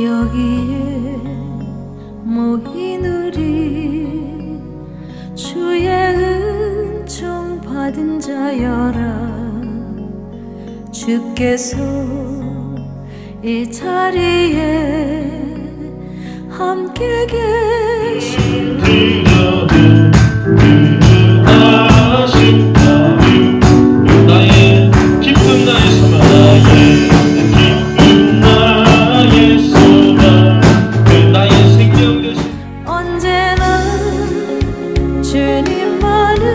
여기에 모인 우리 주의 은총 받은 자여라. 주께서 이 자리에 함께 계시니 나의 기쁜 나의 소망, 나의 기쁜 나의 소망, 그 나의 생명 되신 언제나 주님만을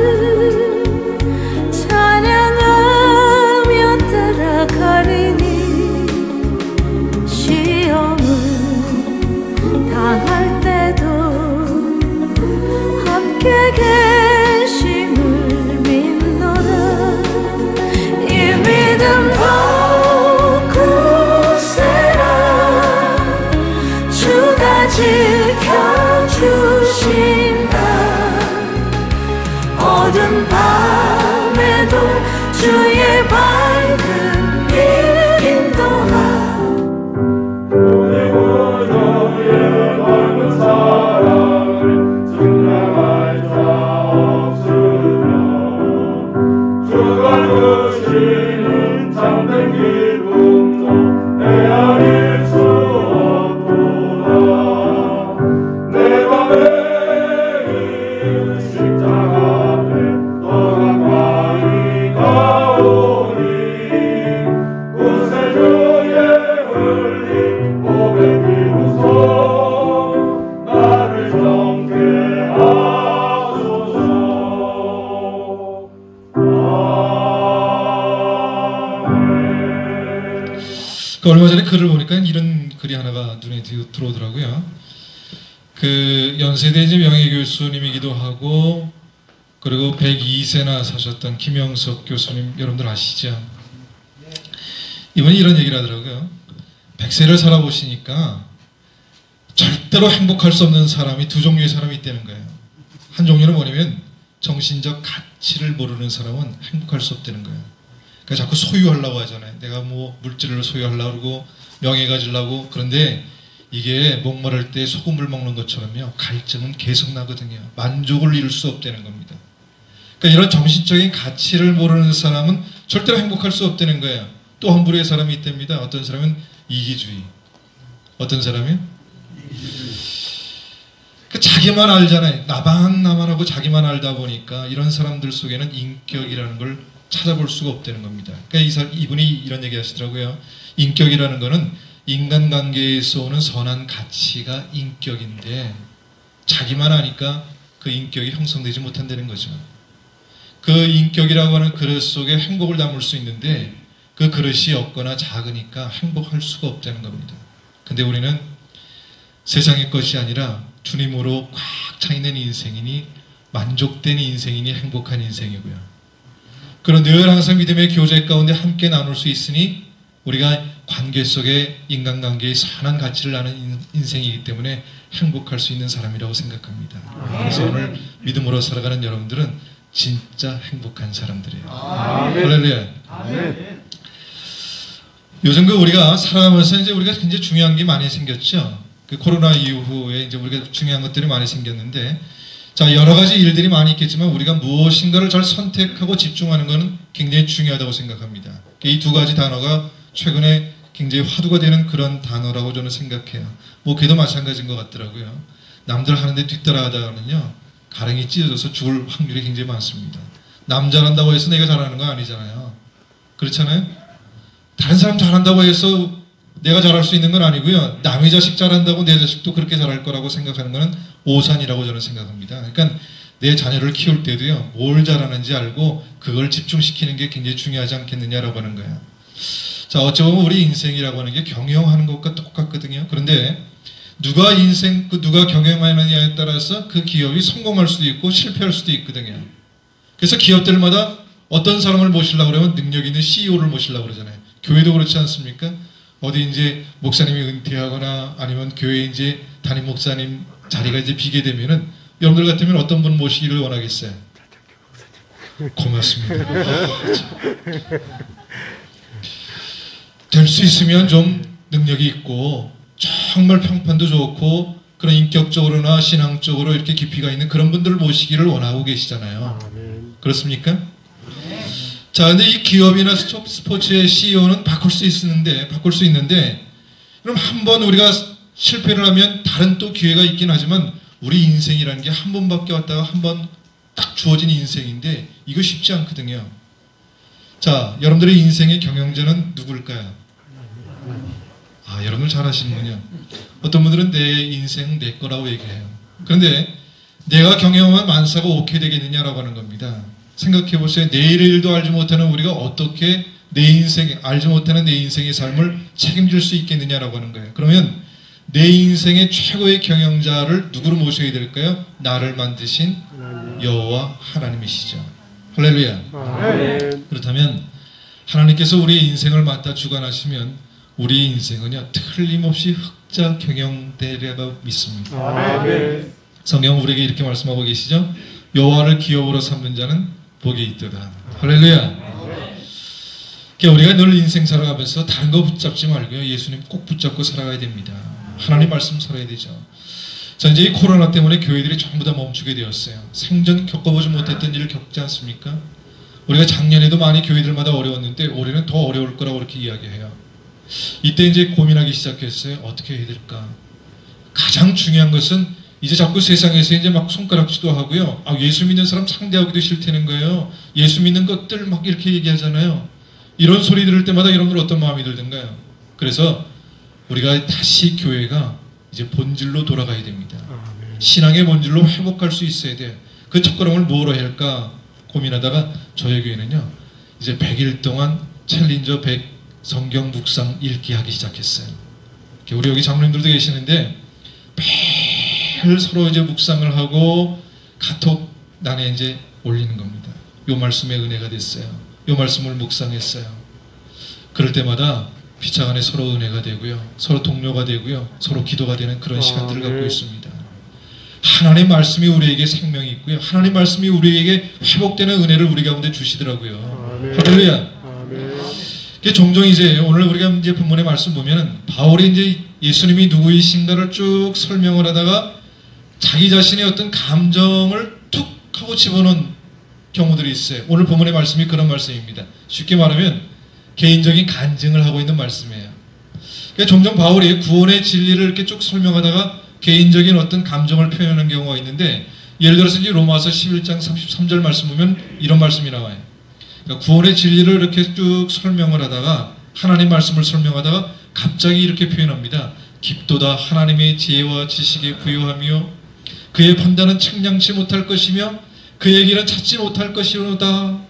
찬양하며 따라가리니 시험을 당할 때도 함께 계심을 믿노라. 이 믿음 굳세라. 주가 지켜주신다. 어두운 밤에도 주의 밝은 빛 인도하. 그리고 너의 넓은 사랑을 증명할 자 없으며 주가 주시는 참된 기쁨도 헤아릴 수 없구나. 내가 매일 십자가 앞에 더 가까이 가오니 구세주의 흘린 고백 비로소 나를 정케 하소서. 아멘. 얼마 전에 글을 보니까 이런 글이 하나가 눈에 들어오더라고요. 그 연세대 이제 명예교수님이기도 하고 그리고 102세나 사셨던 김영석 교수님 여러분들 아시죠? 이분이 이런 얘기를 하더라고요. 100세를 살아보시니까 절대로 행복할 수 없는 사람이 두 종류의 사람이 있다는 거예요. 한 종류는 뭐냐면 정신적 가치를 모르는 사람은 행복할 수 없다는 거예요. 그러니까 자꾸 소유하려고 하잖아요. 내가 뭐 물질을 소유하려고 그러고 명예 가지려고. 그런데 이게 목마를 때 소금물 먹는 것처럼요. 갈증은 계속 나거든요. 만족을 이룰 수 없다는 겁니다. 그러니까 이런 정신적인 가치를 모르는 사람은 절대로 행복할 수 없다는 거예요. 또 한 부류의 사람이 있답니다. 어떤 사람은 이기주의. 어떤 사람이요? 그 자기만 알잖아요. 나만 하고 자기만 알다 보니까 이런 사람들 속에는 인격이라는 걸 찾아볼 수가 없다는 겁니다. 그러니까 이분이 이런 얘기 하시더라고요. 인격이라는 거는 인간관계에서 오는 선한 가치가 인격인데 자기만 아니까 그 인격이 형성되지 못한다는 거죠. 그 인격이라고 하는 그릇 속에 행복을 담을 수 있는데 그 그릇이 없거나 작으니까 행복할 수가 없다는 겁니다. 근데 우리는 세상의 것이 아니라 주님으로 꽉 차 있는 인생이니 만족된 인생이니 행복한 인생이고요. 그런 늘 항상 믿음의 교제 가운데 함께 나눌 수 있으니 우리가 관계 속에 인간관계의 선한 가치를 아는 인생이기 때문에 행복할 수 있는 사람이라고 생각합니다. 그래서 오늘 믿음으로 살아가는 여러분들은 진짜 행복한 사람들이에요. 할렐루야. 요즘 우리가 살아가면서 이제 우리가 굉장히 중요한 게 많이 생겼죠. 그 코로나 이후에 이제 우리가 중요한 것들이 많이 생겼는데, 자, 여러 가지 일들이 많이 있겠지만 우리가 무엇인가를 잘 선택하고 집중하는 것은 굉장히 중요하다고 생각합니다. 이 두 가지 단어가 최근에 굉장히 화두가 되는 그런 단어라고 저는 생각해요. 뭐 걔도 마찬가지인 것 같더라고요. 남들 하는데 뒤따라하다가는요 가랭이 찢어져서 죽을 확률이 굉장히 많습니다. 남 잘한다고 해서 내가 잘하는 거 아니잖아요. 그렇잖아요. 다른 사람 잘한다고 해서 내가 잘할 수 있는 건 아니고요. 남의 자식 잘한다고 내 자식도 그렇게 잘할 거라고 생각하는 것은 오산이라고 저는 생각합니다. 그러니까 내 자녀를 키울 때도요, 뭘 잘하는지 알고 그걸 집중시키는 게 굉장히 중요하지 않겠느냐라고 하는 거예요. 자, 어찌 보면 우리 인생이라고 하는 게 경영하는 것과 똑같거든요. 그런데 누가 경영하느냐에 따라서 그 기업이 성공할 수도 있고 실패할 수도 있거든요. 그래서 기업들마다 어떤 사람을 모시려고 그러면 능력 있는 CEO를 모시려고 그러잖아요. 교회도 그렇지 않습니까? 어디 이제 목사님이 은퇴하거나 아니면 교회 이제 담임 목사님 자리가 이제 비게 되면은 여러분들 같으면 어떤 분 모시기를 원하겠어요? 고맙습니다. 될 수 있으면 좀 능력이 있고 좀 정말 평판도 좋고 그런 인격적으로나 신앙적으로 이렇게 깊이가 있는 그런 분들을 모시기를 원하고 계시잖아요. 그렇습니까? 자, 근데 이 기업이나 스포츠의 CEO는 바꿀 수 있는데 그럼 한번 우리가 실패를 하면 다른 또 기회가 있긴 하지만 우리 인생이라는 게 한 번밖에 왔다가 한 번 딱 주어진 인생인데 이거 쉽지 않거든요. 자, 여러분들의 인생의 경영자는 누굴까요? 아, 여러분들 잘 아시는군요. 어떤 분들은 내 인생 내 거라고 얘기해요. 그런데 내가 경영하면 만사가 오케이 되겠느냐라고 하는 겁니다. 생각해 보세요. 내일의 일도 알지 못하는 우리가 어떻게 알지 못하는 내 인생의 삶을 책임질 수 있겠느냐라고 하는 거예요. 그러면 내 인생의 최고의 경영자를 누구로 모셔야 될까요? 나를 만드신 여호와 하나님이시죠. 할렐루야. 그렇다면 하나님께서 우리의 인생을 맡아 주관하시면 우리 인생은요 틀림없이 흑자 경영되리라고 믿습니다. 성경은 우리에게 이렇게 말씀하고 계시죠. 여호와를 기업으로 삼는 자는 복이 있도다. 할렐루야. 그러니까 우리가 늘 인생 살아가면서 다른 거 붙잡지 말고요. 예수님 꼭 붙잡고 살아가야 됩니다. 하나님 말씀 살아야 되죠. 자, 이제 이 코로나 때문에 교회들이 전부 다 멈추게 되었어요. 생전 겪어보지 못했던 일을 겪지 않습니까? 우리가 작년에도 많이 교회들마다 어려웠는데 올해는 더 어려울 거라고 그렇게 이야기해요. 이때 이제 고민하기 시작했어요. 어떻게 해야 될까? 가장 중요한 것은 이제 자꾸 세상에서 이제 막 손가락질도 하고요. 아, 예수 믿는 사람 상대하기도 싫다는 거예요. 예수 믿는 것들 막 이렇게 얘기하잖아요. 이런 소리 들을 때마다 여러분들 어떤 마음이 들던가요? 그래서 우리가 다시 교회가 이제 본질로 돌아가야 됩니다. 신앙의 본질로 회복할 수 있어야 돼요. 그 첫걸음을 뭐로 할까 고민하다가 저희 교회는요 이제 100일 동안 챌린저 100 성경 묵상 읽기 하기 시작했어요. 우리 여기 장로님들도 계시는데 매일 서로 이제 묵상을 하고 카톡 난에 이제 올리는 겁니다. 요 말씀에 은혜가 됐어요. 요 말씀을 묵상했어요. 그럴 때마다 피차간에 서로 은혜가 되고요. 서로 동료가 되고요. 서로 기도가 되는 그런 시간들을 갖고 있습니다. 하나님의 말씀이 우리에게 생명이 있고요. 하나님의 말씀이 우리에게 회복되는 은혜를 우리 가운데 주시더라고요. 할렐루야. 종종 이제 오늘 우리가 이제 본문의 말씀 보면은 바울이 이제 예수님이 누구이신가를 쭉 설명을 하다가 자기 자신의 어떤 감정을 툭 하고 집어넣은 경우들이 있어요. 오늘 본문의 말씀이 그런 말씀입니다. 쉽게 말하면 개인적인 간증을 하고 있는 말씀이에요. 그러니까 종종 바울이 구원의 진리를 이렇게 쭉 설명하다가 개인적인 어떤 감정을 표현하는 경우가 있는데 예를 들어서 이제 로마서 11장 33절 말씀 보면 이런 말씀이 나와요. 그러니까 구원의 진리를 이렇게 쭉 설명을 하다가 하나님 말씀을 설명하다가 갑자기 이렇게 표현합니다. 깊도다 하나님의 지혜와 지식에 부유하며 그의 판단은 측량치 못할 것이며 그의 길은 찾지 못할 것이로다. 막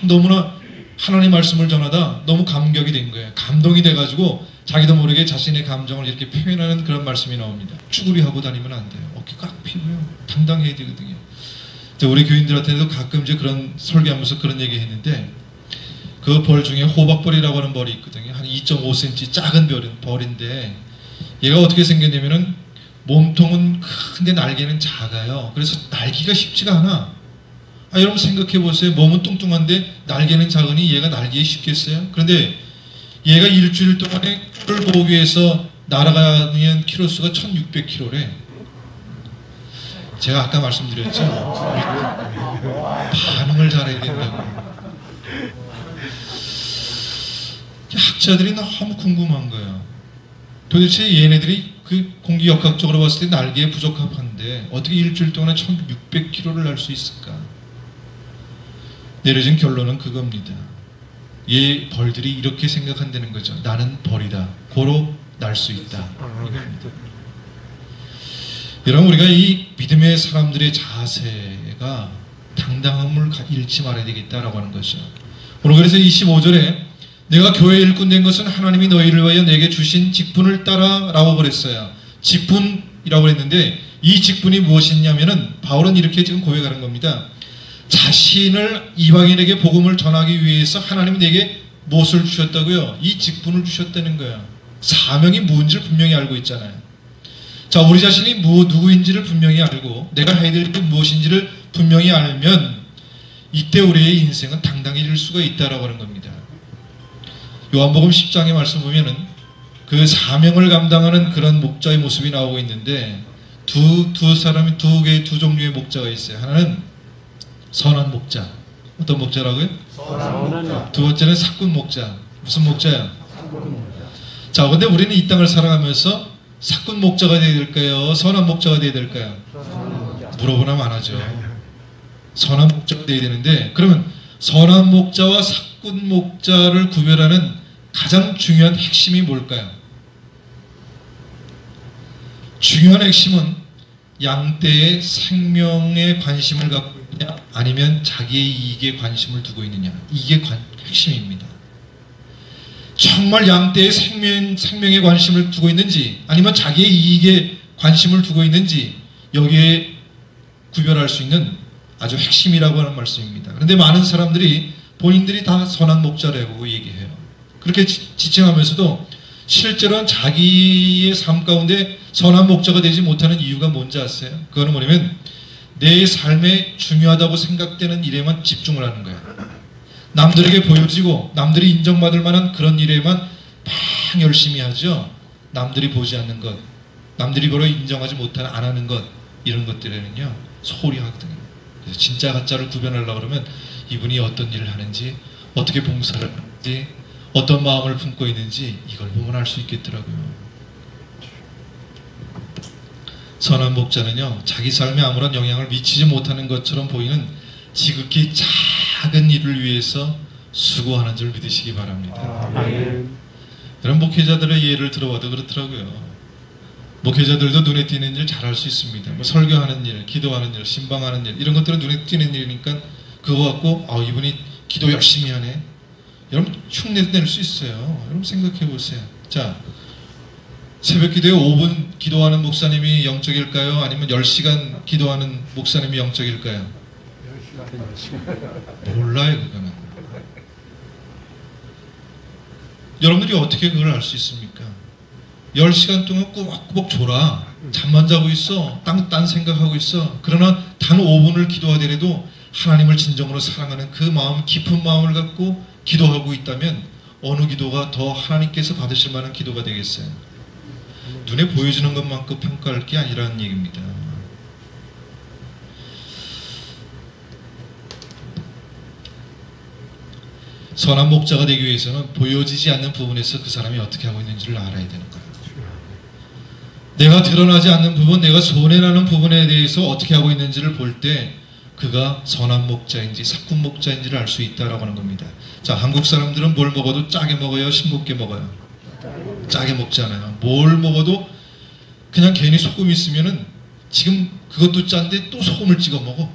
너무나 하나님 말씀을 전하다 너무 감격이 된 거예요. 감동이 돼가지고 자기도 모르게 자신의 감정을 이렇게 표현하는 그런 말씀이 나옵니다. 쭈구리하고 다니면 안 돼요. 어깨 꽉 피고요. 당당해야 되거든요. 우리 교인들한테도 가끔 이제 그런 설교하면서 그런 얘기 했는데 그 벌 중에 호박벌이라고 하는 벌이 있거든요. 한 2.5cm 작은 벌인데 얘가 어떻게 생겼냐면은 몸통은 큰데 날개는 작아요. 그래서 날기가 쉽지가 않아. 아, 여러분 생각해 보세요. 몸은 뚱뚱한데 날개는 작으니 얘가 날기에 쉽겠어요? 그런데 얘가 일주일 동안에 꿀 보기 위해서 날아가는 키로수가 1600km래. 제가 아까 말씀드렸죠. 반응을 잘해야 된다고. 학자들이 너무 궁금한 거예요. 도대체 얘네들이 그 공기역학적으로 봤을 때 날개에 부적합한데 어떻게 일주일 동안에 1600km를 날 수 있을까? 내려진 결론은 그겁니다. 얘 벌들이 이렇게 생각한다는 거죠. 나는 벌이다. 고로 날 수 있다. 이겁니다. 여러분 우리가 이 믿음의 사람들의 자세가 당당함을 잃지 말아야 되겠다라고 하는 것이죠. 오늘 그래서 25절에 내가 교회 일꾼 된 것은 하나님이 너희를 위하여 내게 주신 직분을 따라 라고 그랬어요. 직분이라고 했는데 이 직분이 무엇이냐면은 바울은 이렇게 지금 고백하는 겁니다. 자신을 이방인에게 복음을 전하기 위해서 하나님이 내게 무엇을 주셨다고요? 이 직분을 주셨다는 거예요. 사명이 무엇인지를 분명히 알고 있잖아요. 자, 우리 자신이 누구인지를 분명히 알고 내가 해야 될 게 무엇인지를 분명히 알면 이때 우리의 인생은 당당해질 수가 있다라고 하는 겁니다. 요한복음 10장의 말씀 보면은 그 사명을 감당하는 그런 목자의 모습이 나오고 있는데 두 사람이 두 종류의 목자가 있어요. 하나는 선한 목자. 어떤 목자라고요? 두 번째는 사꾼 목자. 무슨 목자야? 자, 근데 우리는 이 땅을 살아가면서 사꾼 목자가 되어야 될까요? 선한 목자가 되어야 될까요? 물어보나 말하죠. 선한 목자가 되어야 되는데, 그러면 선한 목자와 사꾼 목자를 구별하는 가장 중요한 핵심이 뭘까요? 중요한 핵심은 양떼의 생명에 관심을 갖고 있느냐 아니면 자기의 이익에 관심을 두고 있느냐, 이게 핵심입니다. 정말 양떼의 생명에 관심을 두고 있는지 아니면 자기의 이익에 관심을 두고 있는지 여기에 구별할 수 있는 아주 핵심이라고 하는 말씀입니다. 그런데 많은 사람들이 본인들이 다 선한 목자라고 얘기해요. 그렇게 지칭하면서도 실제로는 자기의 삶 가운데 선한 목자가 되지 못하는 이유가 뭔지 아세요? 그거는 뭐냐면 내 삶에 중요하다고 생각되는 일에만 집중을 하는 거예요. 남들에게 보여지고 남들이 인정받을 만한 그런 일에만 막 열심히 하죠. 남들이 보지 않는 것, 남들이 그걸 인정하지 못하는 안 하는 것, 이런 것들에는요 소홀히 하거든요. 그래서 진짜 가짜를 구별하려고 그러면 이분이 어떤 일을 하는지, 어떻게 봉사를 하는지, 어떤 마음을 품고 있는지 이걸 보면 알 수 있겠더라고요. 선한 목자는요 자기 삶에 아무런 영향을 미치지 못하는 것처럼 보이는 지극히 작은 일을 위해서 수고하는 줄 믿으시기 바랍니다. 그런 목회자들의 예를 들어봐도 그렇더라고요. 목회자들도 눈에 띄는 일 잘할 수 있습니다. 뭐 설교하는 일, 기도하는 일, 신방하는 일, 이런 것들은 눈에 띄는 일이니까 그거 갖고 이분이 기도 열심히 하네, 여러분 흉내 낼 수 있어요. 여러분 생각해 보세요. 자, 새벽 기도에 5분 기도하는 목사님이 영적일까요? 아니면 10시간 기도하는 목사님이 영적일까요? 몰라요, 그거는. 여러분들이 어떻게 그걸 알 수 있습니까? 10시간 동안 꾸벅꾸벅 졸아. 잠만 자고 있어. 딴 생각하고 있어. 그러나 단 5분을 기도하더라도 하나님을 진정으로 사랑하는 그 마음, 깊은 마음을 갖고 기도하고 있다면 어느 기도가 더 하나님께서 받으실 만한 기도가 되겠어요? 눈에 보여지는 것만큼 평가할 게 아니라는 얘기입니다. 선한 목자가 되기 위해서는 보여지지 않는 부분에서 그 사람이 어떻게 하고 있는지를 알아야 되는 거예요. 내가 드러나지 않는 부분, 내가 손해나는 부분에 대해서 어떻게 하고 있는지를 볼 때 그가 선한 목자인지 사꾼 목자인지를 알 수 있다라고 하는 겁니다. 자, 한국 사람들은 뭘 먹어도 짜게 먹어요, 싱겁게 먹어요? 짜게 먹잖아요. 뭘 먹어도 그냥 괜히 소금 있으면은 지금 그것도 짠데 또 소금을 찍어 먹어.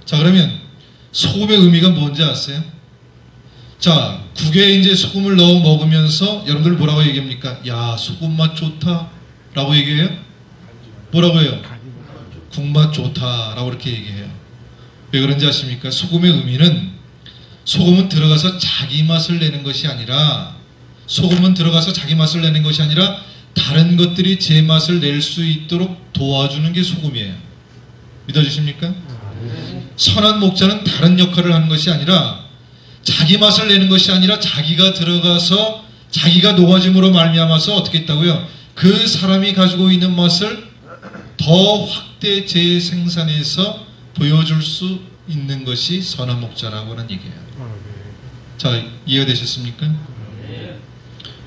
자, 그러면 소금의 의미가 뭔지 아세요? 자, 국에 이제 소금을 넣어 먹으면서 여러분들 뭐라고 얘기합니까? 야, 소금 맛 좋다 라고 얘기해요? 뭐라고 해요? 국맛 좋다 라고 이렇게 얘기해요. 왜 그런지 아십니까? 소금의 의미는 소금은 들어가서 자기 맛을 내는 것이 아니라, 소금은 들어가서 자기 맛을 내는 것이 아니라 다른 것들이 제 맛을 낼 수 있도록 도와주는 게 소금이에요. 믿어주십니까? 선한 목자는 다른 역할을 하는 것이 아니라 자기 맛을 내는 것이 아니라 자기가 들어가서 자기가 녹아짐으로 말미암아서 어떻게 했다고요? 그 사람이 가지고 있는 맛을 더 확대 재생산해서 보여줄 수 있는 것이 선한 목자라고 하는 얘기예요. 자, 이해가 되셨습니까?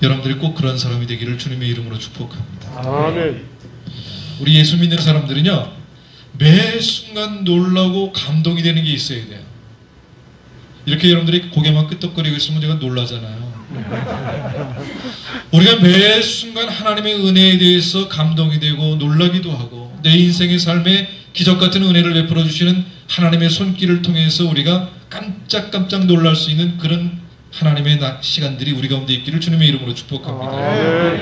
여러분들이 꼭 그런 사람이 되기를 주님의 이름으로 축복합니다. 아멘. 우리 예수 믿는 사람들은요 매 순간 놀라고 감동이 되는 게 있어야 돼요. 이렇게 여러분들이 고개만 끄덕거리고 있으면 제가 놀라잖아요. 우리가 매 순간 하나님의 은혜에 대해서 감동이 되고 놀라기도 하고 내 인생의 삶에 기적 같은 은혜를 베풀어 주시는 하나님의 손길을 통해서 우리가 깜짝깜짝 놀랄 수 있는 그런 하나님의 시간들이 우리 가운데 있기를 주님의 이름으로 축복합니다.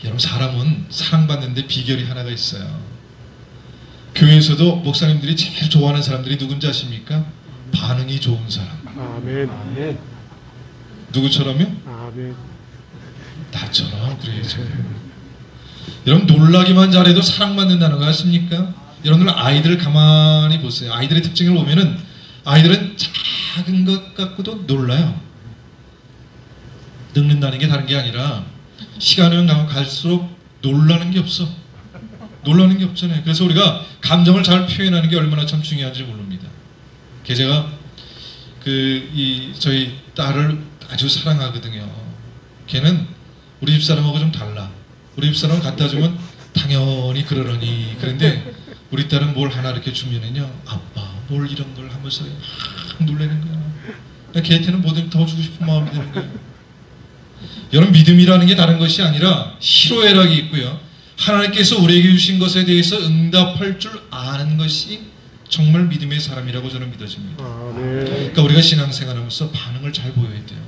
여러분, 사람은 사랑받는데 비결이 하나가 있어요. 교회에서도 목사님들이 제일 좋아하는 사람들이 누군지 아십니까? 반응이 좋은 사람. 아멘. 누구처럼요? 아멘. 나처럼 그래야죠. 여러분, 놀라기만 잘해도 사랑받는다는 거 아십니까? 여러분들 아이들 가만히 보세요. 아이들의 특징을 보면은 아이들은 작은 것 갖고도 놀라요. 늙는다는 게 다른 게 아니라 시간은 갈수록 놀라는 게 없어. 놀라는 게 없잖아요. 그래서 우리가 감정을 잘 표현하는 게 얼마나 참 중요한지 모릅니다. 제가 저희 딸을 아주 사랑하거든요. 걔는 우리 집 사람하고 좀 달라. 우리 집 사람은 갖다 주면 당연히 그러려니. 그런데 우리 딸은 뭘 하나 이렇게 주면은요, 아빠 뭘 이런 걸 하면서 막 놀라는 거야. 걔한테는 뭐든 더 주고 싶은 마음이 드는 거예요. 여러분, 믿음이라는 게 다른 것이 아니라 희로애락이 있고요. 하나님께서 우리에게 주신 것에 대해서 응답할 줄 아는 것이 정말 믿음의 사람이라고 저는 믿어집니다. 그러니까 우리가 신앙생활하면서 반응을 잘 보여야 돼요.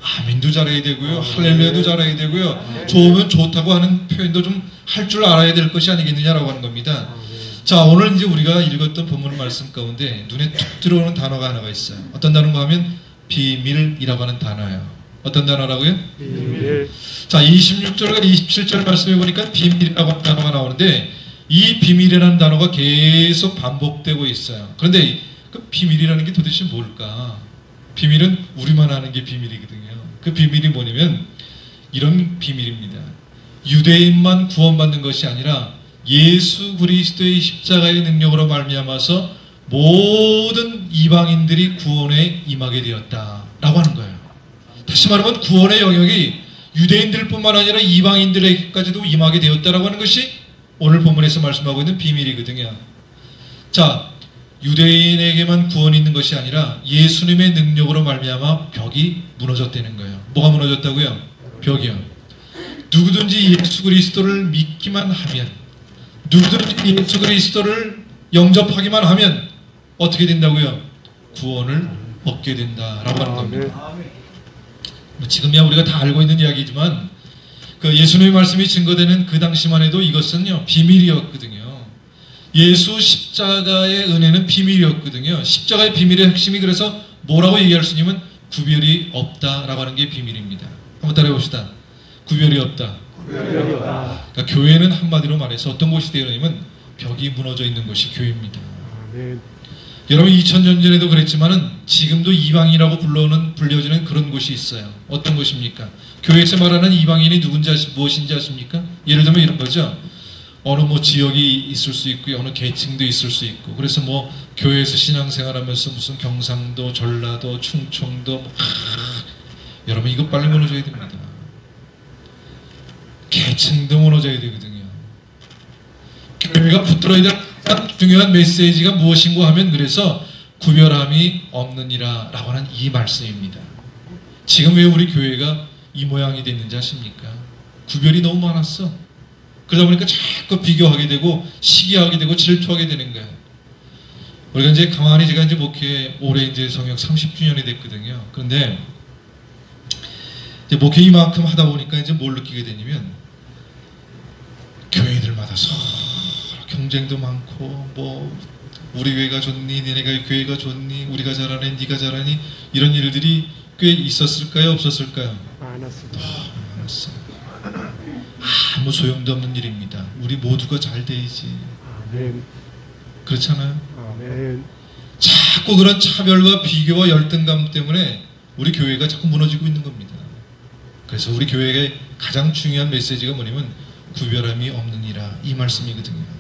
아멘도 잘해야 되고요, 할렐루야도 잘해야 되고요, 좋으면 좋다고 하는 표현도 좀 할 줄 알아야 될 것이 아니겠느냐라고 하는 겁니다. 자, 오늘 이제 우리가 읽었던 본문 말씀 가운데 눈에 툭 들어오는 단어가 하나가 있어요. 어떤 단어인가 하면 비밀이라고 하는 단어예요. 어떤 단어라고요? 비밀. 자, 26절과 27절 말씀해 보니까 비밀이라고 하는 단어가 나오는데, 이 비밀이라는 단어가 계속 반복되고 있어요. 그런데 그 비밀이라는 게 도대체 뭘까? 비밀은 우리만 아는 게 비밀이거든요. 그 비밀이 뭐냐면 이런 비밀입니다. 유대인만 구원받는 것이 아니라 예수 그리스도의 십자가의 능력으로 말미암아서 모든 이방인들이 구원에 임하게 되었다라고 하는 거예요. 다시 말하면 구원의 영역이 유대인들뿐만 아니라 이방인들에게까지도 임하게 되었다라고 하는 것이 오늘 본문에서 말씀하고 있는 비밀이거든요. 자, 유대인에게만 구원이 있는 것이 아니라 예수님의 능력으로 말미암아 벽이 무너졌다는 거예요. 뭐가 무너졌다고요? 벽이요. 누구든지 예수 그리스도를 믿기만 하면, 누구든지 예수 그리스도를 영접하기만 하면 어떻게 된다고요? 구원을 얻게 된다라고 하는 겁니다. 지금이야 우리가 다 알고 있는 이야기지만 그 예수님의 말씀이 증거되는 그 당시만 해도 이것은요 비밀이었거든요. 예수 십자가의 은혜는 비밀이었거든요. 십자가의 비밀의 핵심이 그래서 뭐라고 얘기할 수 있냐면 구별이 없다라고 하는 게 비밀입니다. 한번 따라해 봅시다. 구별이 없다. 그러니까 교회는 한마디로 말해서 어떤 곳이 되냐면 벽이 무너져 있는 곳이 교회입니다. 여러분 2000년 전에도 그랬지만은 지금도 이방인이라고 불려지는 그런 곳이 있어요. 어떤 곳입니까? 교회에서 말하는 이방인이 누군지 무엇인지 아십니까? 예를 들면 이런 거죠. 어느 지역이 있을 수 있고 어느 계층도 있을 수 있고, 그래서 교회에서 신앙생활하면서 무슨 경상도, 전라도, 충청도 여러분 이거 빨리 무너져야 됩니다. 계층도 무너져야 되거든요. 교회가 붙들어야 될 중요한 메시지가 무엇인가 하면 그래서 구별함이 없느니라 라고 하는 이 말씀입니다. 지금 왜 우리 교회가 이 모양이 됐는지 아십니까? 구별이 너무 많았어. 그러다 보니까 자꾸 비교하게 되고 시기하게 되고 질투하게 되는 거예요. 우리가 이제 가만히 제가 이제 목회 올해 이제 성역 30주년이 됐거든요. 그런데 이제 목회 이만큼 하다 보니까 이제 뭘 느끼게 되냐면 교회들마다 서로 경쟁도 많고 우리 교회가 좋니, 너네가 교회가 좋니, 우리가 잘하니, 네가 잘하니, 이런 일들이 꽤 있었을까요? 없었을까요? 많았습니다. 많았어요. 아무 소용도 없는 일입니다. 우리 모두가 잘 돼야지. 아멘. 그렇잖아요? 아멘. 자꾸 그런 차별과 비교와 열등감 때문에 우리 교회가 자꾸 무너지고 있는 겁니다. 그래서 우리 교회의 가장 중요한 메시지가 뭐냐면 구별함이 없느니라, 이 말씀이거든요.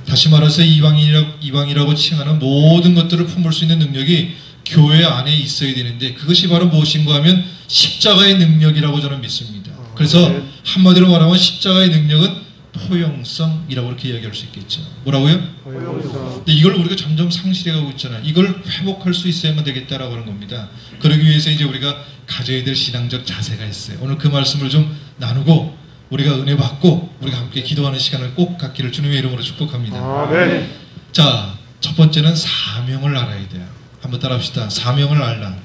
다시 말해서 이방이라고 칭하는 모든 것들을 품을 수 있는 능력이 교회 안에 있어야 되는데, 그것이 바로 무엇인가 하면 십자가의 능력이라고 저는 믿습니다. 그래서 한마디로 말하면 십자가의 능력은 포용성이라고 이렇게 이야기할 수 있겠죠. 뭐라고요? 근데 이걸 우리가 점점 상실해가고 있잖아요. 이걸 회복할 수 있어야만 되겠다라고 하는 겁니다. 그러기 위해서 이제 우리가 가져야 될 신앙적 자세가 있어요. 오늘 그 말씀을 좀 나누고 우리가 은혜 받고 우리가 함께 기도하는 시간을 꼭 갖기를 주님의 이름으로 축복합니다. 아멘. 자, 첫 번째는 사명을 알아야 돼요. 한번 따라합시다. 사명을 알라.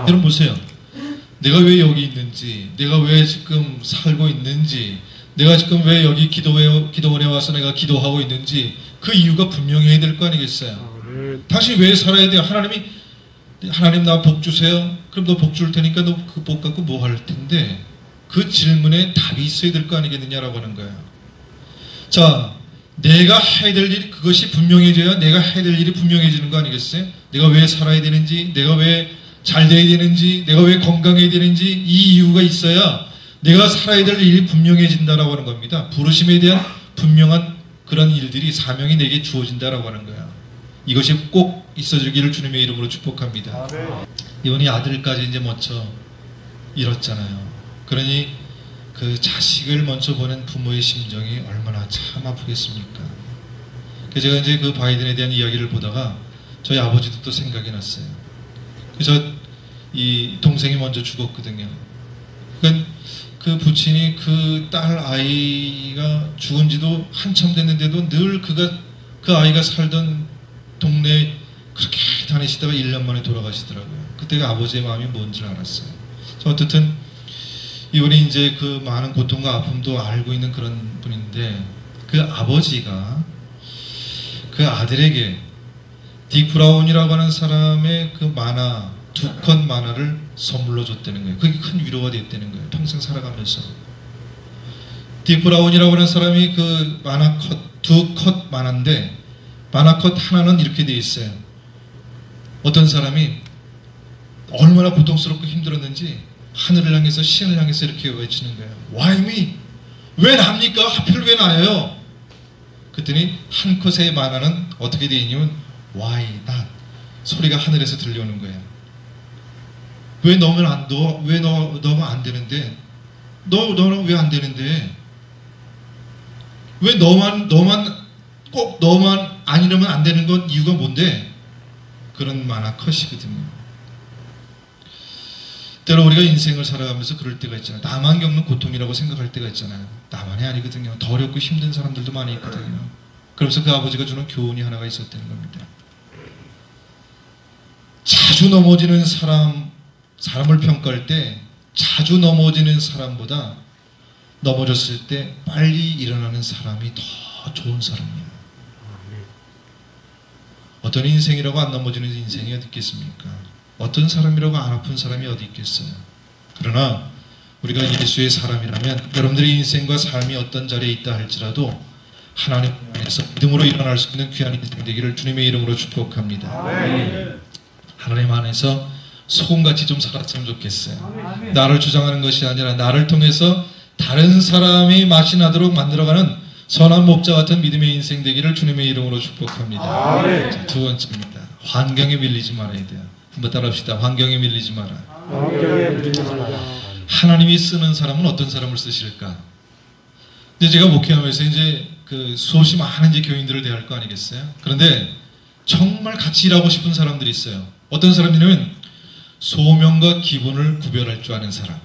여러분 보세요. 내가 왜 여기 있는지, 내가 왜 지금 살고 있는지, 내가 지금 왜 여기 기도원에 와서 내가 기도하고 있는지 그 이유가 분명해야 될 거 아니겠어요? 당신이 왜 살아야 돼요? 하나님 나 복 주세요. 그럼 너 복 줄 테니까 너 그 복 갖고 뭐 할 텐데, 그 질문에 답이 있어야 될 거 아니겠느냐라고 하는 거예요. 자, 내가 해야 될 일이 그것이 분명해져야 내가 해야 될 일이 분명해지는 거 아니겠어요? 내가 왜 살아야 되는지, 내가 왜 잘 돼야 되는지, 내가 왜 건강해야 되는지, 이 이유가 있어야 내가 살아야 될 일이 분명해진다라고 하는 겁니다. 부르심에 대한 분명한 그런 일들이 사명이 내게 주어진다라고 하는 거야. 이것이 꼭 있어지기를 주님의 이름으로 축복합니다. 이번이 아들까지 이제 먼저 잃었잖아요. 그러니 그 자식을 먼저 보낸 부모의 심정이 얼마나 참 아프겠습니까? 그래서 제가 이제 그 바이든에 대한 이야기를 보다가 저희 아버지도 또 생각이 났어요. 그래서 이 동생이 먼저 죽었거든요. 그러니까 그 부친이 그 딸 아이가 죽은 지도 한참 됐는데도 늘 그 아이가 살던 동네에 그렇게 다니시다가 1년 만에 돌아가시더라고요. 그때가 아버지의 마음이 뭔지 알았어요. 어쨌든 이분이 이제 그 많은 고통과 아픔도 알고 있는 그런 분인데 그 아버지가 그 아들에게 딕 브라운이라고 하는 사람의 그 만화 2컷 만화를 선물로 줬다는 거예요. 그게 큰 위로가 됐다는 거예요. 평생 살아가면서 딕 브라운이라고 하는 사람이 그 만화 컷 2컷 만화인데 만화 컷 하나는 이렇게 돼 있어요. 어떤 사람이 얼마나 고통스럽고 힘들었는지 하늘을 향해서 신을 향해서 이렇게 외치는 거예요. Why me? 왜 납니까? 하필 왜 나예요? 그랬더니 한 컷의 만화는 어떻게 되어 있냐면 Why not? 소리가 하늘에서 들려오는 거예요. 왜 너면 안 돼? 왜 너면 안 되는데? 너는 왜 안 되는데? 왜 너만 꼭 너만 안 이러면 안 되는 건 이유가 뭔데? 그런 만화 컷이거든요. 때로 우리가 인생을 살아가면서 그럴 때가 있잖아요. 나만 겪는 고통이라고 생각할 때가 있잖아요. 나만이 아니거든요. 더 어렵고 힘든 사람들도 많이 있거든요. 그러면서 그 아버지가 주는 교훈이 하나가 있었다는 겁니다. 자주 넘어지는 사람을 평가할 때 자주 넘어지는 사람보다 넘어졌을 때 빨리 일어나는 사람이 더 좋은 사람이에요. 어떤 인생이라고 안 넘어지는 인생이 어디 있겠습니까? 어떤 사람이라고 안 아픈 사람이 어디 있겠어요? 그러나 우리가 예수의 사람이라면 여러분들의 인생과 삶이 어떤 자리에 있다 할지라도 하나님 안에서 믿음으로 일어날 수 있는 귀한 인생 되기를 주님의 이름으로 축복합니다. 하나님 안에서 소금같이 좀 살았으면 좋겠어요. 나를 주장하는 것이 아니라 나를 통해서 다른 사람이 맛이 나도록 만들어가는 선한 목자 같은 믿음의 인생 되기를 주님의 이름으로 축복합니다. 자, 두 번째입니다. 환경에 밀리지 말아야 돼요. 한번 따라합시다. 환경에 밀리지 마라. 하나님이 쓰는 사람은 어떤 사람을 쓰실까? 이제 제가 목회하면서 이제 그 수없이 많은 이제 교인들을 대할 거 아니겠어요? 그런데 정말 같이 일하고 싶은 사람들이 있어요. 어떤 사람이냐면 소명과 기본을 구별할 줄 아는 사람.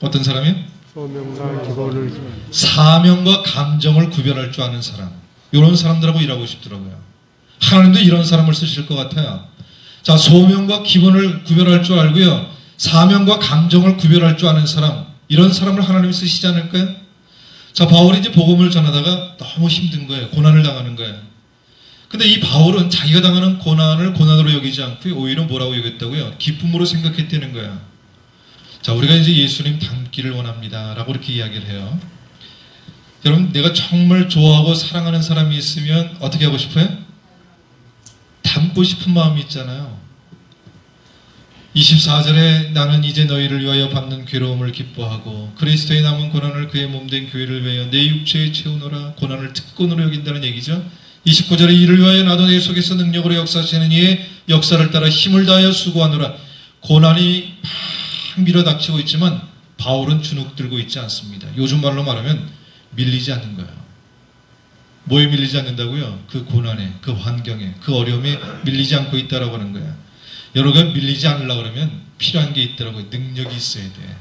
어떤 사람이요? 소명과 기본을 사명과 감정을 구별할 줄 아는 사람. 이런 사람들하고 일하고 싶더라고요. 하나님도 이런 사람을 쓰실 것 같아요. 자, 소명과 기본을 구별할 줄 알고요. 사명과 감정을 구별할 줄 아는 사람. 이런 사람을 하나님이 쓰시지 않을까요? 자, 바울이 이제 복음을 전하다가 너무 힘든 거예요. 고난을 당하는 거예요. 근데 이 바울은 자기가 당하는 고난을 고난으로 여기지 않고 오히려 뭐라고 여겼다고요? 기쁨으로 생각했다는 거예요. 자, 우리가 이제 예수님 닮기를 원합니다 라고 이렇게 이야기를 해요. 여러분, 내가 정말 좋아하고 사랑하는 사람이 있으면 어떻게 하고 싶어요? 닮고 싶은 마음이 있잖아요. 24절에 나는 이제 너희를 위하여 받는 괴로움을 기뻐하고 그리스도의 남은 고난을 그의 몸된 교회를 위하여 내 육체에 채우노라. 고난을 특권으로 여긴다는 얘기죠. 29절에 이를 위하여 나도 내 속에서 능력으로 역사하시는 이의 역사를 따라 힘을 다하여 수고하노라. 고난이 막 밀어닥치고 있지만 바울은 주눅 들고 있지 않습니다. 요즘 말로 말하면 밀리지 않는 거예요. 뭐에 밀리지 않는다고요? 그 고난에, 그 환경에, 그 어려움에 밀리지 않고 있다라고 하는 거예요. 여러분, 밀리지 않으려고 그러면 필요한 게 있더라고요. 능력이 있어야 돼.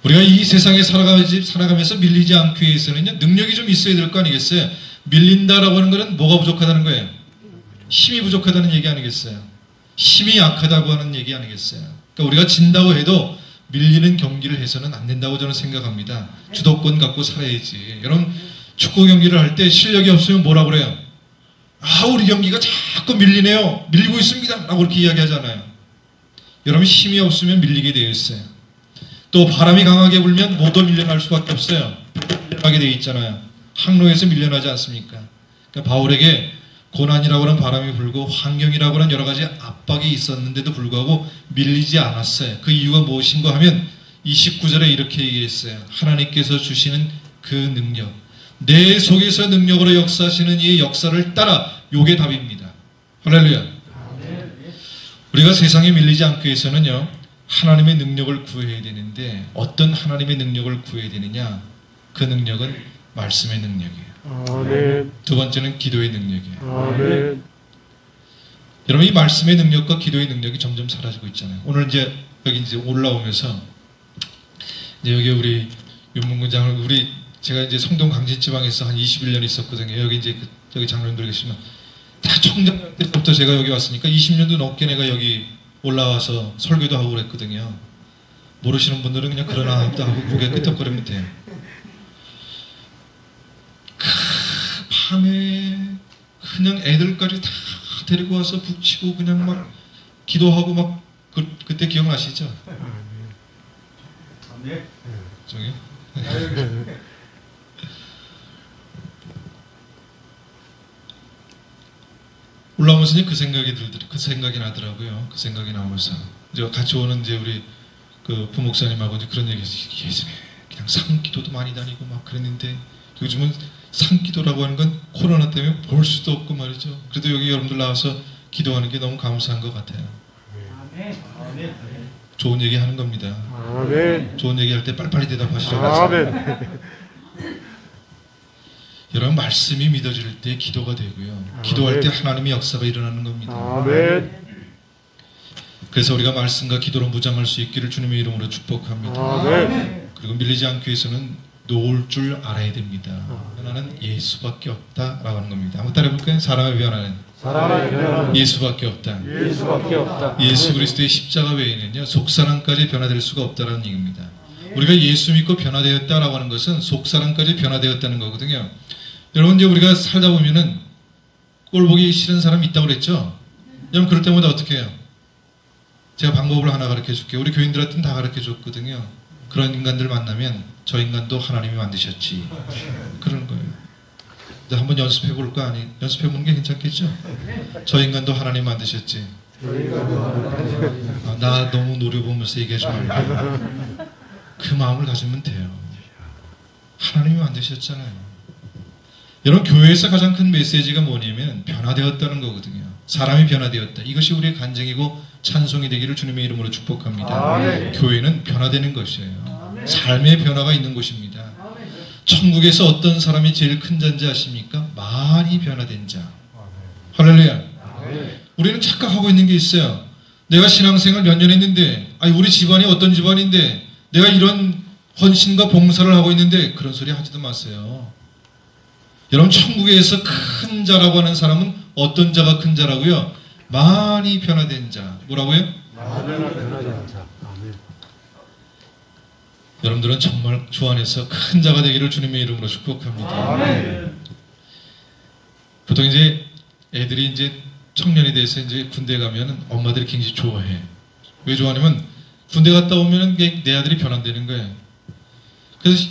우리가 이 세상에 살아가면서 밀리지 않기 위해서는요, 능력이 좀 있어야 될 거 아니겠어요? 밀린다라고 하는 것은 뭐가 부족하다는 거예요? 힘이 부족하다는 얘기 아니겠어요? 힘이 약하다고 하는 얘기 아니겠어요? 그러니까 우리가 진다고 해도 밀리는 경기를 해서는 안 된다고 저는 생각합니다. 주도권 갖고 살아야지. 여러분, 축구 경기를 할 때 실력이 없으면 뭐라고 그래요? 아, 우리 경기가 자꾸 밀리네요. 밀리고 있습니다. 라고 그렇게 이야기하잖아요. 여러분, 힘이 없으면 밀리게 되어 있어요. 또 바람이 강하게 불면 모두 밀려날 수밖에 없어요. 밀려나게 되어 있잖아요. 항로에서 밀려나지 않습니까? 그러니까 바울에게 고난이라고 하는 바람이 불고 환경이라고 하는 여러 가지 압박이 있었는데도 불구하고 밀리지 않았어요. 그 이유가 무엇인가 하면 29절에 이렇게 얘기했어요. 하나님께서 주시는 그 능력, 내 속에서 능력으로 역사하시는 이 역사를 따라 요게 답입니다. 할렐루야. 우리가 세상에 밀리지 않기 위해서는요, 하나님의 능력을 구해야 되는데 어떤 하나님의 능력을 구해야 되느냐? 그 능력은 말씀의 능력이에요. 아멘. 두 번째는 기도의 능력이에요. 아멘. 여러분, 이 말씀의 능력과 기도의 능력이 점점 사라지고 있잖아요. 오늘 이제 여기 이제 올라오면서 이제 여기 우리 윤문군장을 제가 이제 성동 강진지방에서 한 21년 있었거든요. 여기 이제 여기 장로님들 계시면 다 청년 때부터 제가 여기 왔으니까 20년도 넘게 내가 여기 올라와서 설교도 하고 그랬거든요. 모르시는 분들은 그냥 그러나 하고 고개 끄덕거리면 돼요. 그 밤에 그냥 애들까지 다 데리고 와서 북치고 그냥 막 기도하고 막 그때 기억나시죠? 저기 올라오면서 그 생각이 나더라고요. 그 생각이 나면서 이제 같이 오는 이제 우리 그 부목사님하고 이제 그런 얘기했어요. 예전에 그냥 상기도도 많이 다니고 막 그랬는데 요즘은 상기도라고 하는 건 코로나 때문에 볼 수도 없고 말이죠. 그래도 여기 여러분들 나와서 기도하는 게 너무 감사한 것 같아요. 좋은 얘기 하는 겁니다. 아멘. 좋은 얘기 할 때 빨리빨리 대답하시라고. 아멘. 여러분, 말씀이 믿어질 때 기도가 되고요. 기도할 때 하나님의 역사가 일어나는 겁니다. 아멘. 그래서 우리가 말씀과 기도로 무장할 수 있기를 주님의 이름으로 축복합니다. 아멘. 그리고 밀리지 않기 위해서는 놓을 줄 알아야 됩니다. 변화는 예수밖에 없다라고 하는 겁니다. 한번 따라해볼까요? 사람의 변화는 사람의 변화는 예수밖에 없다. 예수밖에 없다. 예수 그리스도의 십자가 외에는요, 속사람까지 변화될 수가 없다라는 얘기입니다. 우리가 예수 믿고 변화되었다라고 하는 것은 속사람까지 변화되었다는 거거든요. 여러분, 이제 우리가 살다 보면은 꼴 보기 싫은 사람이 있다고 그랬죠? 여러분, 그럴 때마다 어떻게 해요? 제가 방법을 하나 가르쳐 줄게요. 우리 교인들한테는 다 가르쳐 줬거든요. 그런 인간들 만나면 저 인간도 하나님이 만드셨지. 그러는 거예요. 이제 한번 연습해 볼 거 아니? 연습해 보는 게 괜찮겠죠? 저 인간도 하나님 만드셨지. 나 너무 노려보면서 얘기하지 말고 그 마음을 가지면 돼요. 하나님이 만드셨잖아요. 여러분, 교회에서 가장 큰 메시지가 뭐냐면 변화되었다는 거거든요. 사람이 변화되었다. 이것이 우리의 간증이고 찬송이 되기를 주님의 이름으로 축복합니다. 아멘. 교회는 변화되는 것이에요. 삶의 변화가 있는 곳입니다. 천국에서 어떤 사람이 제일 큰 자인지 아십니까? 많이 변화된 자. 할렐루야. 우리는 착각하고 있는 게 있어요. 내가 신앙생활 몇 년 했는데, 아니 우리 집안이 어떤 집안인데 내가 이런 헌신과 봉사를 하고 있는데, 그런 소리 하지도 마세요. 여러분, 천국에서 큰 자라고 하는 사람은 어떤 자가 큰 자라고요? 많이 변화된 자. 뭐라고요? 많이 변화된 자. 아멘. 여러분들은 정말 주 안에서 큰 자가 되기를 주님의 이름으로 축복합니다. 아멘. 보통 이제 애들이 이제 청년이 돼서 이제 군대 가면은 엄마들이 굉장히 좋아해. 왜 좋아하냐면 군대 갔다 오면은 내 아들이 변환되는 거예요. 그래서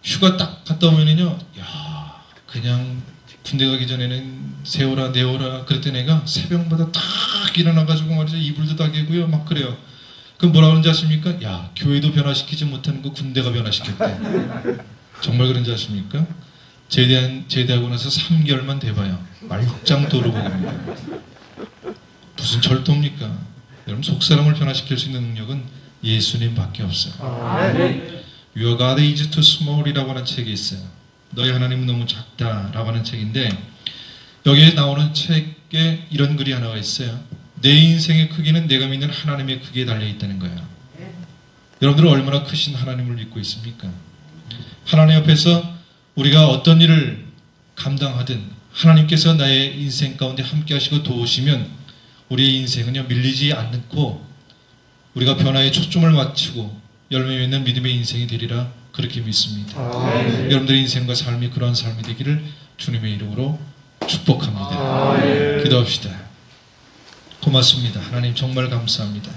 휴가 딱 갔다 오면은요, 야, 그냥 군대 가기 전에는 세워라 내워라 그랬더니 내가 새벽마다 딱 일어나가지고 말이죠, 이불도 다 개고요 막 그래요. 그럼 뭐라 그런지 아십니까? 야, 교회도 변화시키지 못하는 거 군대가 변화시켰대. 정말 그런지 아십니까? 제대하고 나서 3개월만 돼봐요. 말짱 도루묵입니다. 무슨 절도입니까? 여러분, 속사람을 변화시킬 수 있는 능력은 예수님밖에 없어요. 아멘. Your God is too small이라고 하는 책이 있어요. 너희 하나님은 너무 작다라고 하는 책인데, 여기에 나오는 책에 이런 글이 하나가 있어요. 내 인생의 크기는 내가 믿는 하나님의 크기에 달려있다는 거예요. 여러분들은 얼마나 크신 하나님을 믿고 있습니까? 하나님 앞에서 우리가 어떤 일을 감당하든 하나님께서 나의 인생 가운데 함께 하시고 도우시면 우리의 인생은요, 밀리지 않고 우리가 변화에 초점을 맞추고 열매 맺는 믿음의 인생이 되리라, 그렇게 믿습니다. 아멘. 여러분들의 인생과 삶이 그러한 삶이 되기를 주님의 이름으로 축복합니다. 아멘. 기도합시다. 고맙습니다. 하나님, 정말 감사합니다.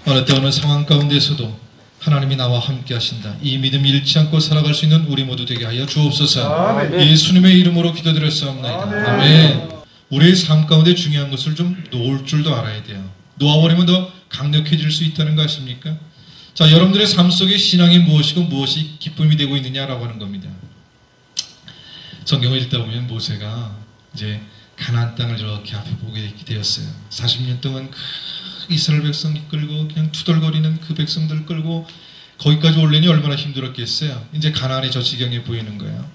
어느 때 어느 상황 가운데서도 하나님이 나와 함께 하신다. 이 믿음이 잃지 않고 살아갈 수 있는 우리 모두 되게 하여 주옵소서. 아멘. 예수님의 이름으로 기도드렸사옵나이다. 아멘. 우리의 삶 가운데 중요한 것을 좀 놓을 줄도 알아야 돼요. 놓아버리면 더 강력해질 수 있다는 거 아십니까? 자, 여러분들의 삶 속에 신앙이 무엇이고 무엇이 기쁨이 되고 있느냐라고 하는 겁니다. 성경을 읽다 보면 모세가 이제 가나안 땅을 이렇게 앞에 보게 되었어요. 40년 동안 그 이스라엘 백성 이끌고 그냥 투덜거리는 그 백성들 끌고 거기까지 올려니 얼마나 힘들었겠어요. 이제 가나안이 저 지경에 보이는 거예요.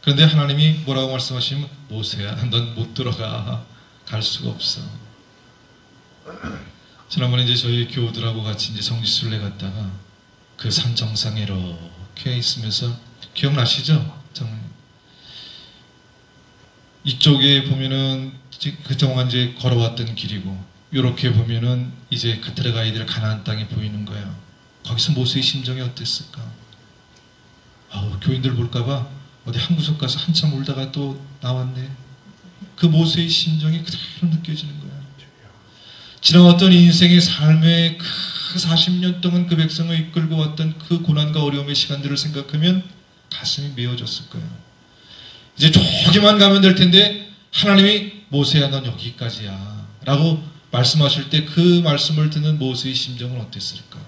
그런데 하나님이 뭐라고 말씀하시면 모세야, 넌 못 들어가. 갈 수가 없어. 지난번에 이제 저희 교우들하고 같이 이제 성지순례 갔다가 그 산 정상에 이렇게 있으면서 기억나시죠? 정말 이쪽에 보면은 그동안 이제 걸어왔던 길이고 이렇게 보면은 이제 들어가야 될 가나안 땅이 보이는 거예요. 거기서 모세의 심정이 어땠을까? 교인들 볼까봐 어디 한 구석 가서 한참 울다가 또 나왔네. 그 모세의 심정이 그대로 느껴지는 거예요. 지나왔던 인생의 삶의 그 40년 동안 그 백성을 이끌고 왔던 그 고난과 어려움의 시간들을 생각하면 가슴이 메어졌을 거예요. 이제 조기만 가면 될 텐데 하나님이 모세야 넌 여기까지야 라고 말씀하실 때 그 말씀을 듣는 모세의 심정은 어땠을까?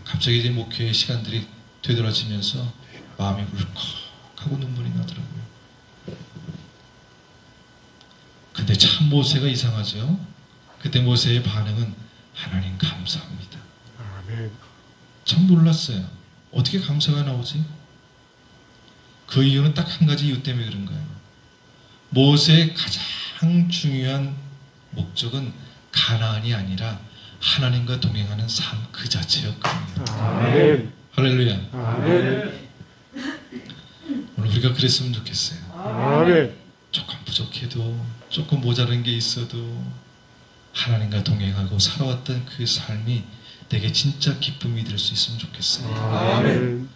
갑자기 이제 목회의 시간들이 되돌아지면서 마음이 울컥하고 눈물이 나더라고요. 근데 참 모세가 이상하죠. 그때 모세의 반응은 하나님 감사합니다. 참 놀랐어요. 어떻게 감사가 나오지? 그 이유는 딱 한 가지 이유 때문에 그런 거예요. 모세의 가장 중요한 목적은 가나안이 아니라 하나님과 동행하는 삶 그 자체였거든요. 아멘. 할렐루야. 아멘. 오늘 우리가 그랬으면 좋겠어요. 아멘. 조금 부족해도 조금 모자란 게 있어도 하나님과 동행하고 살아왔던 그 삶이 내게 진짜 기쁨이 될 수 있으면 좋겠어요. 아멘.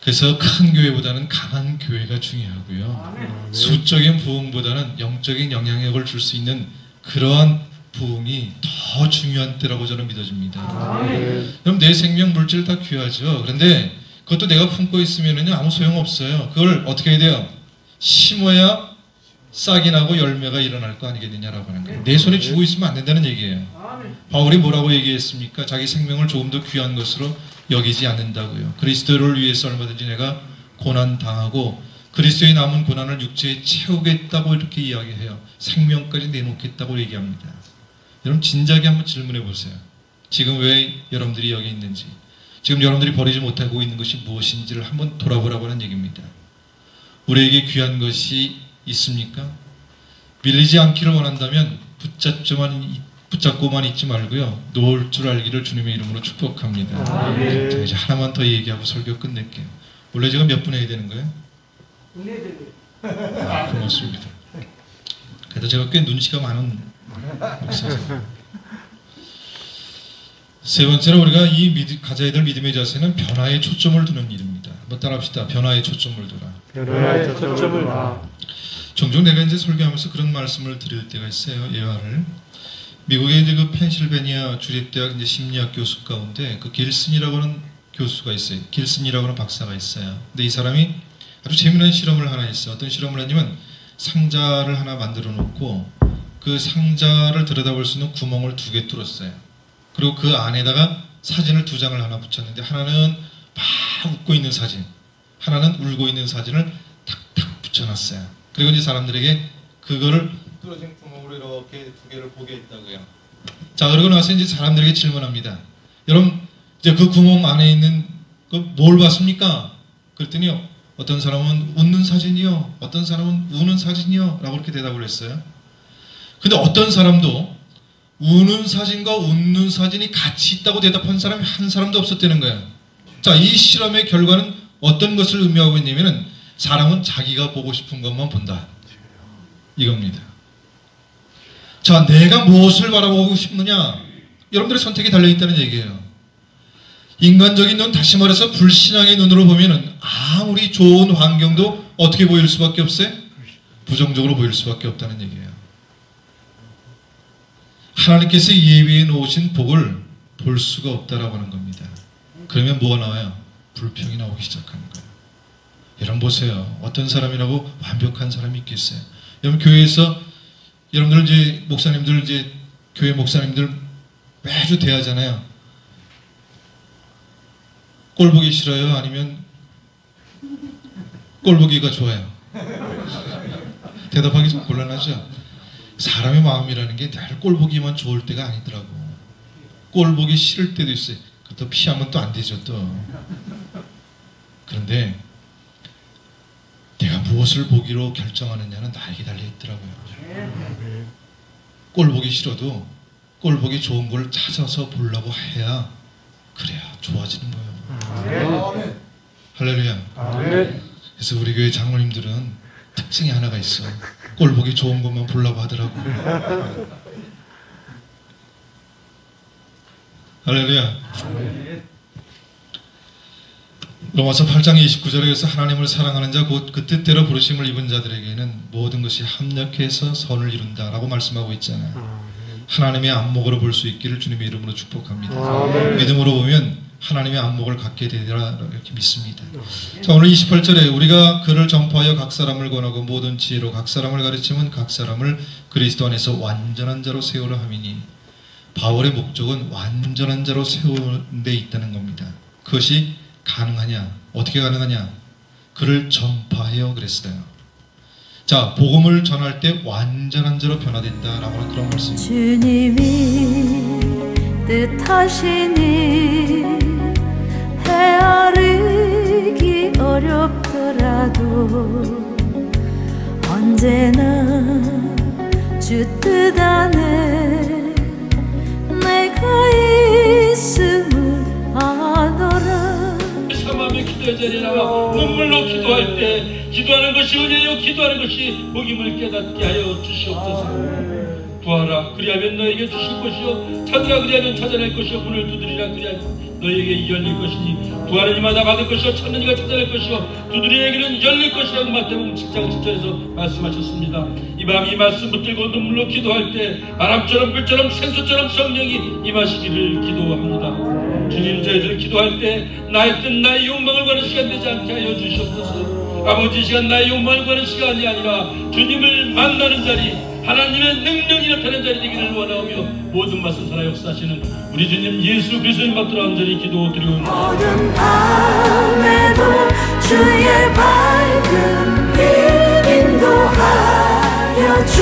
그래서 큰 교회보다는 강한 교회가 중요하고요. 수적인 부흥보다는 영적인 영향력을 줄 수 있는 그러한 부흥이 더 중요한 때라고 저는 믿어집니다. 그럼 내 생명 물질 다 귀하죠. 그런데 그것도 내가 품고 있으면 아무 소용없어요. 그걸 어떻게 해야 돼요? 심어야 싹이 나고 열매가 일어날 거 아니겠느냐라고 하는 거예요. 내 손에 쥐고 있으면 안 된다는 얘기예요. 바울이 뭐라고 얘기했습니까? 자기 생명을 조금 더 귀한 것으로 여기지 않는다고요. 그리스도를 위해서 얼마든지 내가 고난 당하고 그리스도의 남은 고난을 육체에 채우겠다고 이렇게 이야기해요. 생명까지 내놓겠다고 얘기합니다. 여러분 진작에 한번 질문해 보세요. 지금 왜 여러분들이 여기 있는지, 지금 여러분들이 버리지 못하고 있는 것이 무엇인지를 한번 돌아보라고 하는 얘기입니다. 우리에게 귀한 것이 있습니까? 밀리지 않기를 원한다면 붙잡고만 있지 말고요. 놓을 줄 알기를 주님의 이름으로 축복합니다. 자, 이제 하나만 더 얘기하고 설교 끝낼게요. 원래 제가 몇 분 해야 되는 거예요? 고맙습니다. 그래도 제가 꽤 눈치가 많은 목사죠. 세 번째로 우리가 가져야 될 믿음의 자세는 변화에 초점을 두는 일입니다. 한번 따라합시다. 변화에 초점을 두라. 변화에 초점을 놔. 종종 내가 이제 설교하면서 그런 말씀을 드릴 때가 있어요. 예화를. 미국의 이제 그 펜실베니아 주립대학 이제 심리학 교수 가운데 그 길슨이라고 하는 교수가 있어요. 길슨이라고 하는 박사가 있어요. 근데 이 사람이 아주 재미난 실험을 하나 했어요. 어떤 실험을 했냐면 상자를 하나 만들어 놓고 그 상자를 들여다볼 수 있는 구멍을 2개 뚫었어요. 그리고 그 안에다가 사진을 2장을 하나 붙였는데 하나는 막 웃고 있는 사진, 하나는 울고 있는 사진을 탁탁 붙여놨어요. 그리고 이제 사람들에게 그거를 뚫어진 구멍으로 이렇게 2개를 보게 했다고요. 자, 그러고 나서 이제 사람들에게 질문합니다. 여러분, 이제 그 구멍 안에 있는 뭘 봤습니까? 그랬더니 어떤 사람은 웃는 사진이요, 어떤 사람은 우는 사진이요 라고 이렇게 대답을 했어요. 근데 어떤 사람도 우는 사진과 웃는 사진이 같이 있다고 대답한 사람이 한 사람도 없었다는 거예요. 자, 이 실험의 결과는 어떤 것을 의미하고 있냐면은 사람은 자기가 보고 싶은 것만 본다. 이겁니다. 자, 내가 무엇을 바라보고 싶느냐? 여러분들의 선택이 달려있다는 얘기예요. 인간적인 눈, 다시 말해서 불신앙의 눈으로 보면은 아무리 좋은 환경도 어떻게 보일 수밖에 없어요? 부정적으로 보일 수밖에 없다는 얘기예요. 하나님께서 예비해 놓으신 복을 볼 수가 없다라고 하는 겁니다. 그러면 뭐가 나와요? 불평이 나오기 시작하는 거예요. 여러분 보세요. 어떤 사람이라고 완벽한 사람이 있겠어요? 여러분 교회에서 여러분들 이제 목사님들 이제 교회 목사님들 매주 대하잖아요. 꼴 보기 싫어요? 아니면 꼴 보기가 좋아요? 대답하기 좀 곤란하죠. 사람의 마음이라는 게 늘 꼴 보기만 좋을 때가 아니더라고. 꼴 보기 싫을 때도 있어요. 그것도 피하면 또 안 되죠 또. 그런데 내가 무엇을 보기로 결정하느냐는 나에게 달려있더라고요. 꼴 보기 싫어도 꼴 보기 좋은 걸 찾아서 보려고 해야 그래야 좋아지는 거예요. 할렐루야. 그래서 우리 교회 장로님들은 특징이 하나가 있어. 꼴 보기 좋은 것만 보려고 하더라고. 할렐루야. 로마서 8장 29절에서 하나님을 사랑하는 자 곧 그 뜻대로 부르심을 입은 자들에게는 모든 것이 합력해서 선을 이룬다라고 말씀하고 있잖아요. 하나님의 안목으로 볼 수 있기를 주님의 이름으로 축복합니다. 믿음으로 보면 하나님의 안목을 갖게 되리라 이렇게 믿습니다. 자, 오늘 28절에 우리가 그를 전파하여 각 사람을 권하고 모든 지혜로 각 사람을 가르치면 각 사람을 그리스도 안에서 완전한 자로 세우려 함이니, 바울의 목적은 완전한 자로 세우는 데 있다는 겁니다. 그것이 가능하냐? 어떻게 가능하냐? 그를 전파하여 그랬어요. 자, 복음을 전할 때 완전한 자로 변화된다라고 하는 그런 말씀입니다. 주님이 뜻하시니 헤아리기 어렵더라도 언제나 주 뜻 안에 내가 있음을 아노라. 삼함의 기도의 자리에 나와 눈물로 기도할 때 기도하는 것이 은혜요 기도하는 것이 복임을 깨닫게 하여 주시옵소서. 구하라 그리하면 너에게 주실 것이요 찾으라 그리하면 찾아낼 것이요 문을 두드리라 그리하면 너에게 열릴 것이니 구하는 이마다 받을 것이요 찾는 이가 찾아낼 것이요 두드리에게는 열릴 것이라고 마태복음 7장 10절에서 말씀하셨습니다. 이 밤 이 말씀 붙들고 눈물로 기도할 때 바람처럼 불처럼 생수처럼 성령이 임하시기를 기도합니다. 주님, 저희들 기도할 때 나의 뜻 나의 욕망을 구하는 시간 되지 않게 하여 주시옵소서. 아버지, 시간 나의 욕망을 구하는 시간이 아니라 주님을 만나는 자리, 하나님의 능력이 나타나는 자리 되기를 원하오며 모든 맛을 살아 역사하시는 우리 주님 예수 그리스도의 맛으로 간절히 기도드리옵나이다. 모든 밤에도 주의 밝은 빛 인도하여 주